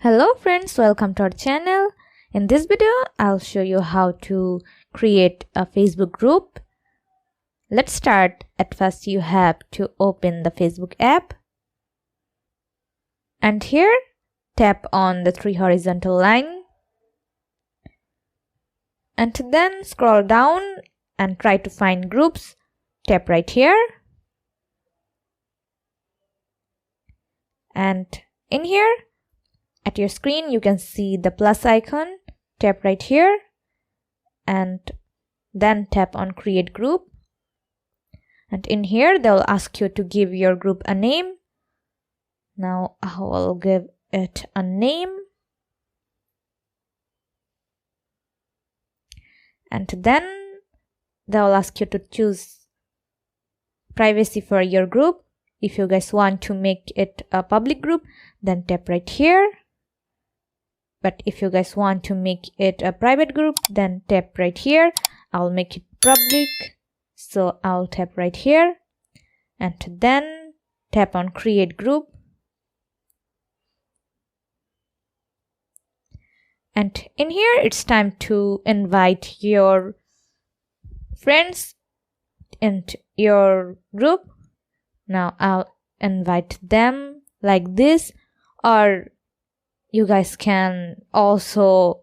Hello friends, welcome to our channel. In this video, I'll show you how to create a Facebook group. Let's start. At first, you have to open the Facebook app. And here, tap on the three horizontal line. And then scroll down and try to find groups. Tap right here. And in here, at your screen, you can see the plus icon. Tap right here and then tap on create group. And in here, they'll ask you to give your group a name. Now I will give it a name. And then they'll ask you to choose privacy for your group. If you guys want to make it a public group, then tap right here. But if you guys want to make it a private group, then tap right here. I'll make it public. So I'll tap right here and then tap on create group. And in here, it's time to invite your friends into your group. Now I'll invite them like this, or you guys can also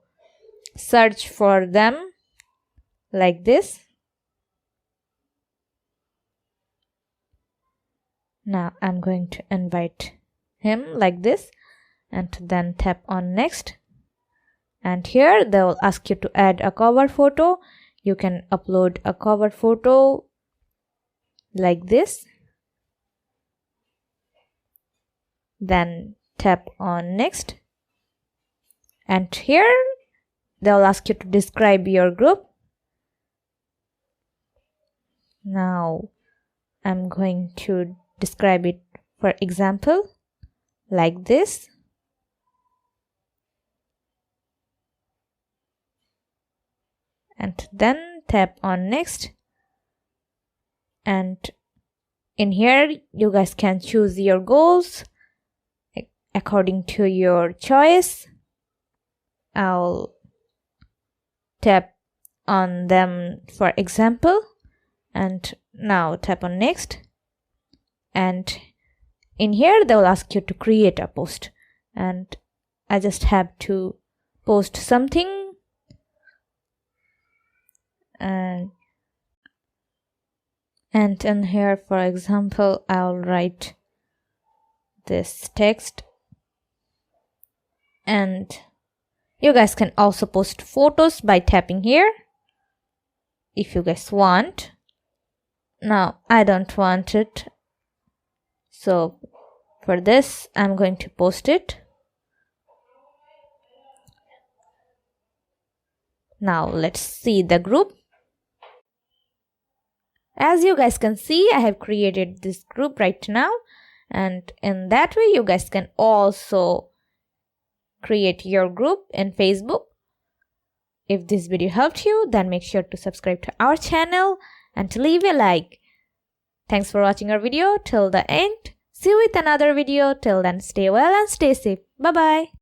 search for them like this. Now I'm going to invite him like this and then tap on next. And here they will ask you to add a cover photo. You can upload a cover photo like this. Then tap on next. And here, they'll ask you to describe your group. Now, I'm going to describe it, for example, like this. And then tap on next. And in here, you guys can choose your goals according to your choice. I'll tap on them for example, and now tap on next. And in here, they will ask you to create a post, and I just have to post something. And in here, for example, I'll write this text. And you guys can also post photos by tapping here if you guys want. Now I don't want it, so for this I'm going to post it. Now let's see the group. As you guys can see, I have created this group right now, and in that way you guys can also create your group in Facebook. If this video helped you, then make sure to subscribe to our channel and to leave a like. Thanks for watching our video till the end. See you with another video. Till then, stay well and stay safe. Bye bye.